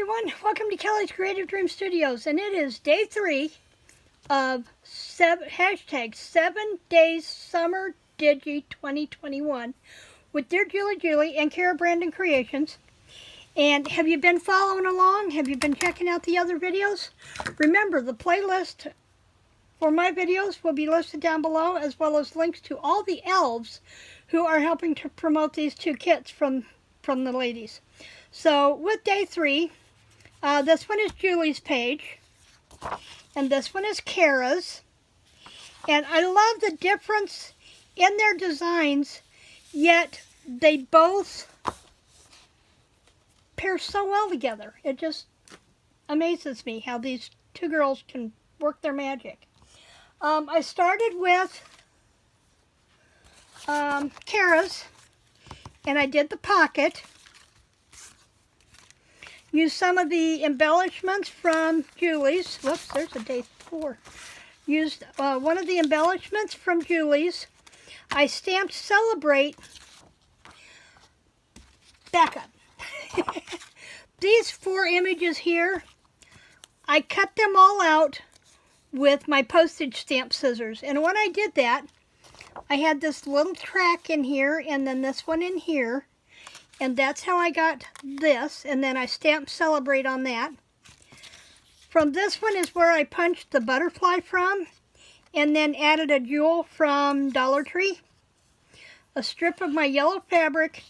everyone, welcome to Kelley's Creative Dream Studios, and it is day 3 of hashtag 7 Days Summer Digi 2021 with Dearjuliejulie and Kara Brandon Creations. And have you been following along? Have you been checking out the other videos? Remember, the playlist for my videos will be listed down below, as well as links to all the elves who are helping to promote these 2 kits from the ladies. So with day 3, this one is Julie's page, and this one is Kara's. And I love the difference in their designs, yet they both pair so well together. It just amazes me how these 2 girls can work their magic. I started with Kara's, and I did the pocket. Used some of the embellishments from Julie's. Whoops, there's a day 4. Used one of the embellishments from Julie's. I stamped Celebrate. Back up. These 4 images here, I cut them all out with my postage stamp scissors. And when I did that, I had this little track in here and then this one in here. And that's how I got this, and then I stamped Celebrate on that. From this one is where I punched the butterfly from, and then added a jewel from Dollar Tree, a strip of my yellow fabric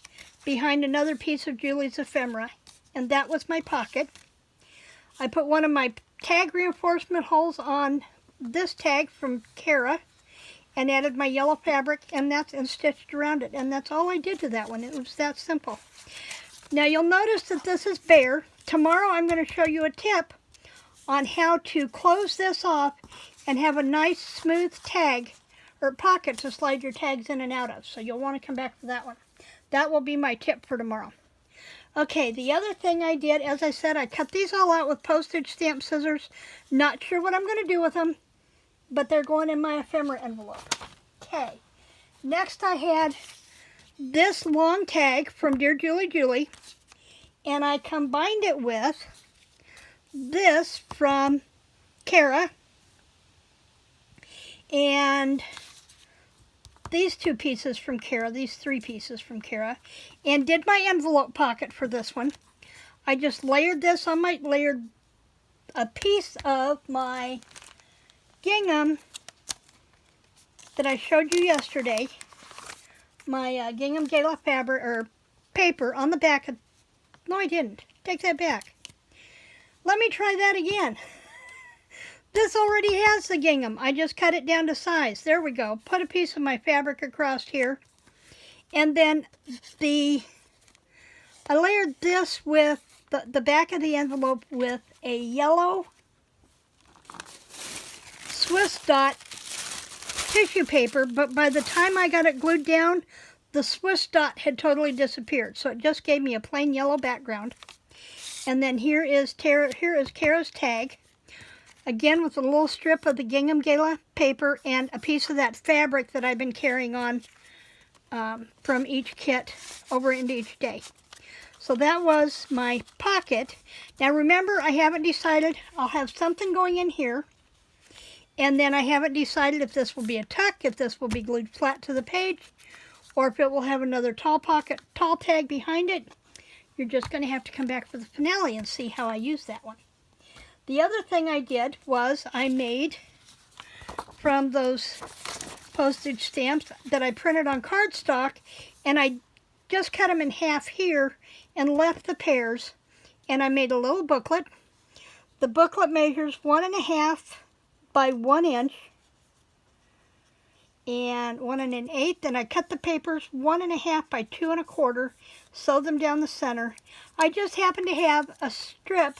behind another piece of Julie's ephemera, and that was my pocket. I put one of my tag reinforcement holes on this tag from Kara, and added my yellow fabric and stitched around it. And that's all I did to that one. It was that simple. Now you'll notice that this is bare. Tomorrow I'm going to show you a tip on how to close this off and have a nice smooth tag or pocket to slide your tags in and out of. So you'll want to come back for that one. That will be my tip for tomorrow. Okay, the other thing I did, as I said, I cut these all out with postage stamp scissors. Not sure what I'm going to do with them, but they're going in my ephemera envelope. Okay, next I had this long tag from Dearjuliejulie, and I combined it with this from Kara, and these 2 pieces from Kara, these 3 pieces from Kara, and did my envelope pocket for this one. I just layered this on layered a piece of my gingham that I showed you yesterday, my gingham gala fabric or paper on the back of, no I didn't, take that back. Let me try that again. This already has the gingham, I just cut it down to size. There we go, put a piece of my fabric across here, and then I layered this with the back of the envelope with a yellow Swiss dot tissue paper, but by the time I got it glued down, the Swiss dot had totally disappeared, so it just gave me a plain yellow background. And then here is Kara's tag, again with a little strip of the gingham gala paper and a piece of that fabric that I've been carrying on from each kit over into each day. So that was my pocket. Now remember, I haven't decided. I'll have something going in here. And then I haven't decided if this will be a tuck, if this will be glued flat to the page, or if it will have another tall tag behind it. You're just going to have to come back for the finale and see how I use that one. The other thing I did was I made from those postage stamps that I printed on cardstock, and I just cut them in half here and left the pairs, and I made a little booklet. The booklet measures 1.5 by 1 inch and 1 1/8, and I cut the papers 1.5 by 2 1/4, sewed them down the center. I just happened to have a strip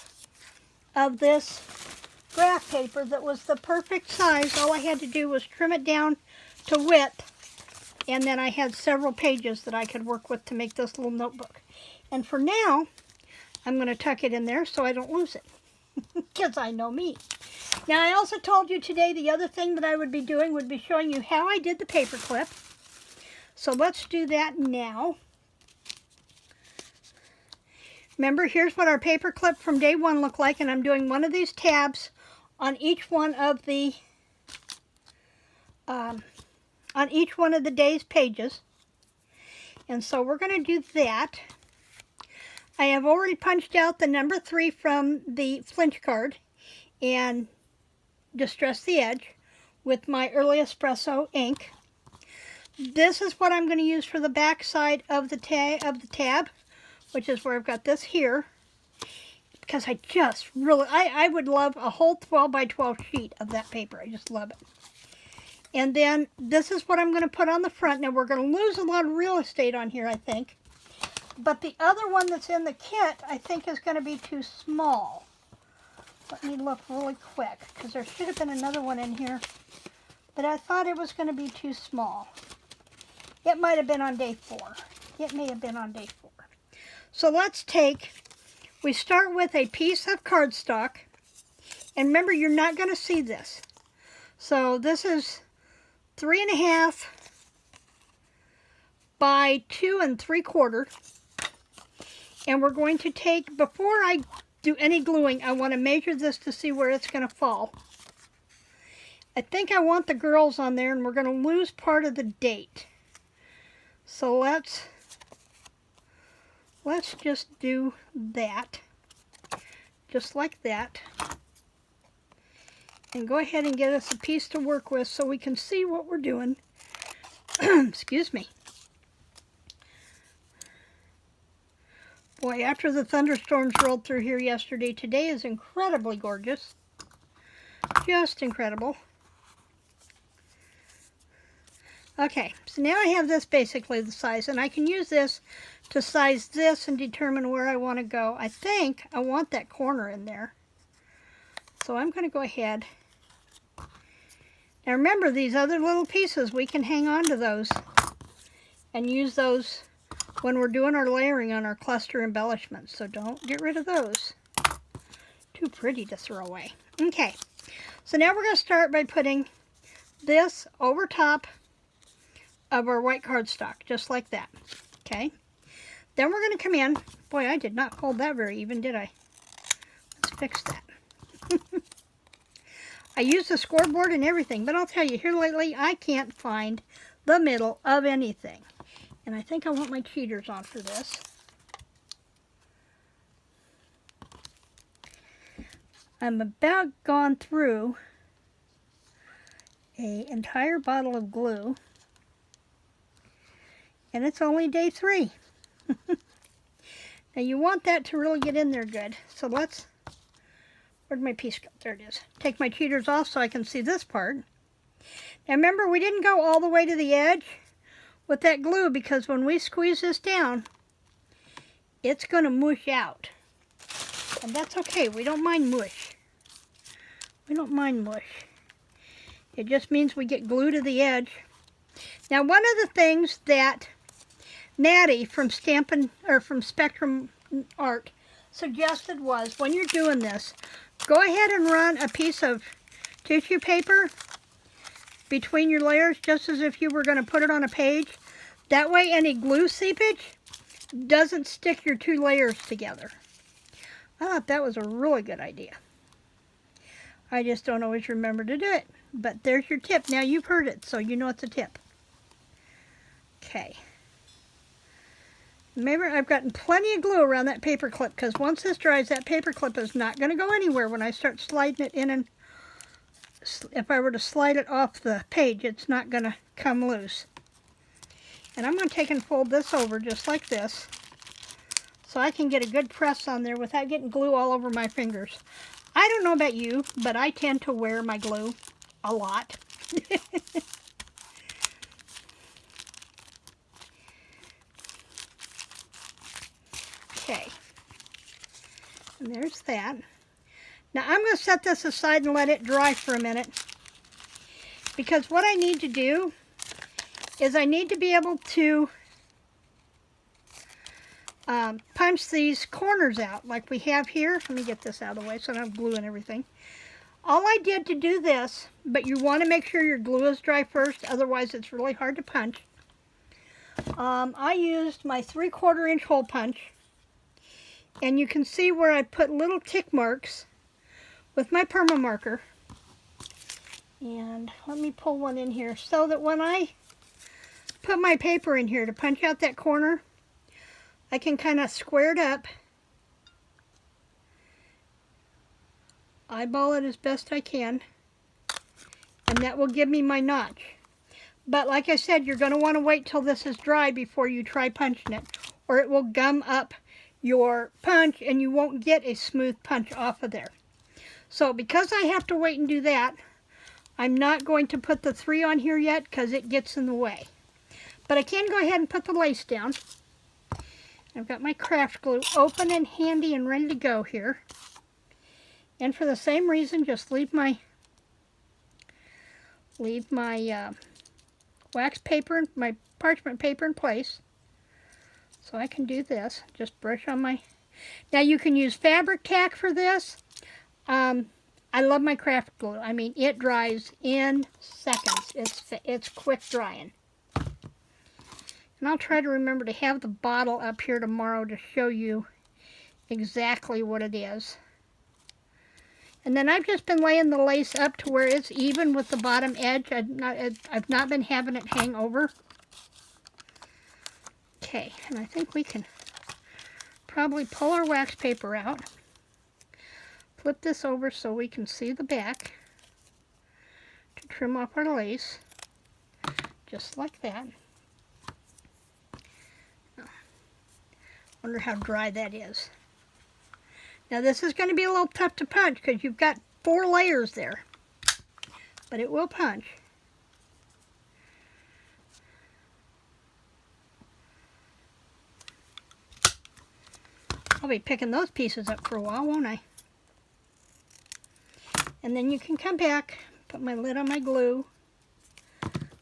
of this graph paper that was the perfect size. All I had to do was trim it down to width, and then I had several pages that I could work with to make this little notebook. And for now, I'm going to tuck it in there so I don't lose it, because I know me. Now, I also told you today the other thing that I would be doing would be showing you how I did the paperclip. So let's do that now. Remember, here's what our paper clip from day one looked like, and I'm doing one of these tabs on each one of the day's pages. And so we're going to do that. I have already punched out the number 3 from the flinch card and distressed the edge with my early espresso ink. This is what I'm going to use for the back side of the tab, which is where I've got this here, because I just really, I would love a whole 12 by 12 sheet of that paper. I just love it. And then this is what I'm going to put on the front. Now we're going to lose a lot of real estate on here, I think. But the other one that's in the kit, I think, is going to be too small. Let me look really quick, because there should have been another one in here. But I thought it was going to be too small. It might have been on day 4. It may have been on day 4. So let's we start with a piece of cardstock. And remember, you're not going to see this. So this is 3.5 by 2 3/4. And we're going to take, before I do any gluing, I want to measure this to see where it's going to fall. I think I want the girls on there, and we're going to lose part of the date. So let's just do that, just like that, and go ahead and get us a piece to work with so we can see what we're doing. Excuse me. Boy, after the thunderstorms rolled through here yesterday, today is incredibly gorgeous. Just incredible. Okay, so now I have this basically the size, and I can use this to size this and determine where I want to go. I think I want that corner in there. So I'm going to go ahead. Now remember, these other little pieces, we can hang on to those and use those when we're doing our layering on our cluster embellishments. So don't get rid of those. Too pretty to throw away. Okay, so now we're going to start by putting this over top of our white cardstock, just like that. Okay, then we're going to come in. Boy, I did not hold that very even, did I? Let's fix that. I used the scoreboard and everything, but I'll tell you, here lately, I can't find the middle of anything. And I think I want my cheaters on for this. I'm about gone through an entire bottle of glue. And it's only day 3. Now you want that to really get in there good. So let's, where'd my piece go? There it is. Take my cheaters off so I can see this part. Now remember, we didn't go all the way to the edge with that glue, because when we squeeze this down, it's going to mush out. And that's okay. We don't mind mush. We don't mind mush. It just means we get glue to the edge. Now one of the things that Natty from Spectrum Art suggested was, when you're doing this, go ahead and run a piece of tissue paper between your layers, just as if you were going to put it on a page. That way any glue seepage doesn't stick your 2 layers together. I thought that was a really good idea. I just don't always remember to do it. But there's your tip. Now you've heard it, so you know it's a tip. Okay. Remember, I've gotten plenty of glue around that paper clip, because once this dries, that paper clip is not going to go anywhere when I start sliding it in. And if I were to slide it off the page, it's not going to come loose. And I'm going to take and fold this over just like this, so I can get a good press on there without getting glue all over my fingers. I don't know about you, but I tend to wear my glue a lot. Okay, and there's that. Now I'm going to set this aside and let it dry for a minute, because what I need to do is I need to be able to punch these corners out like we have here. Let me get this out of the way so I don't have glue and everything. All I did to do this, but you want to make sure your glue is dry first, otherwise it's really hard to punch. I used my 3/4 inch hole punch, And you can see where I put little tick marks with my perma marker. And let me pull one in here so that when I put my paper in here to punch out that corner, I can kind of square it up, eyeball it as best I can, and that will give me my notch. But like I said, you're going to want to wait till this is dry before you try punching it, or it will gum up your punch and you won't get a smooth punch off of there. So because I have to wait and do that, I'm not going to put the 3 on here yet because it gets in the way. But I can go ahead and put the lace down. I've got my craft glue open and handy and ready to go here. And for the same reason, just leave my wax paper, my parchment paper in place. So I can do this. Just brush on my... Now you can use fabric tack for this. I love my craft glue. I mean, it dries in seconds. It's quick drying. And I'll try to remember to have the bottle up here tomorrow to show you exactly what it is. And then I've just been laying the lace up to where it's even with the bottom edge. I've not been having it hang over. Okay, and I think we can probably pull our wax paper out. Flip this over so we can see the back to trim off our lace. Just like that. Wonder how dry that is. Now this is going to be a little tough to punch because you've got 4 layers there. But it will punch. I'll be picking those pieces up for a while, won't I? And then you can come back, put my lid on my glue.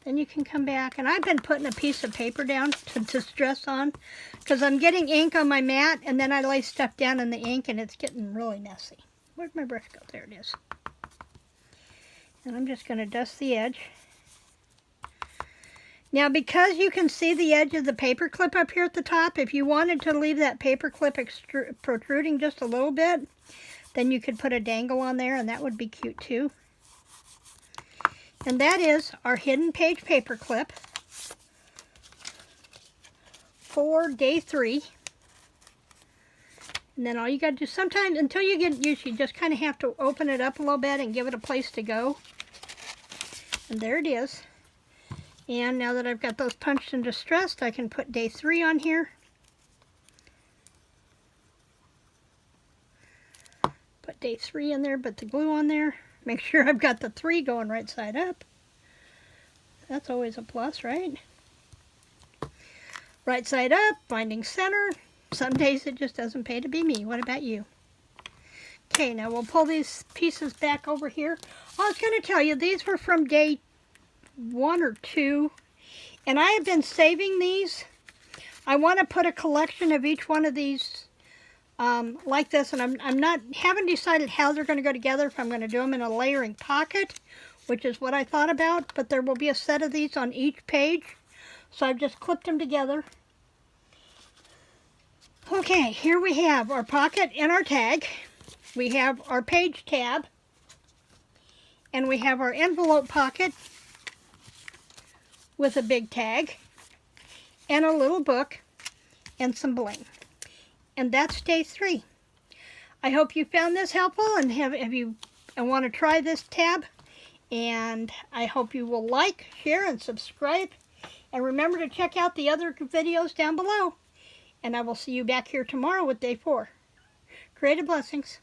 Then you can come back, and I've been putting a piece of paper down to distress on because I'm getting ink on my mat, and then I lay stuff down in the ink, and it's getting really messy. Where'd my brush go? There it is. And I'm just going to dust the edge. Now, because you can see the edge of the paper clip up here at the top, if you wanted to leave that paper clip protruding just a little bit, then you could put a dangle on there, and that would be cute too. And that is our hidden page paper clip for day 3. And then all you got to do, sometimes until you get used, you just kind of have to open it up a little bit and give it a place to go. And there it is. And now that I've got those punched and distressed, I can put day 3 on here. Put day 3 in there, put the glue on there. Make sure I've got the 3 going right side up. That's always a plus, right? Right side up, binding center. Some days it just doesn't pay to be me. What about you? Okay, now we'll pull these pieces back over here. I was going to tell you, these were from day 1 or 2. And I have been saving these. I want to put a collection of each one of these like this, and haven't decided how they're going to go together, if I'm going to do them in a layering pocket, which is what I thought about, but there will be a set of these on each page, so I've just clipped them together. Okay, here we have our pocket and our tag. We have our page tab, and we have our envelope pocket with a big tag, and a little book, and some bling. And that's day 3. I hope you found this helpful and want to try this tab. And I hope you will like, share, and subscribe. And remember to check out the other videos down below. And I will see you back here tomorrow with day 4. Creative blessings.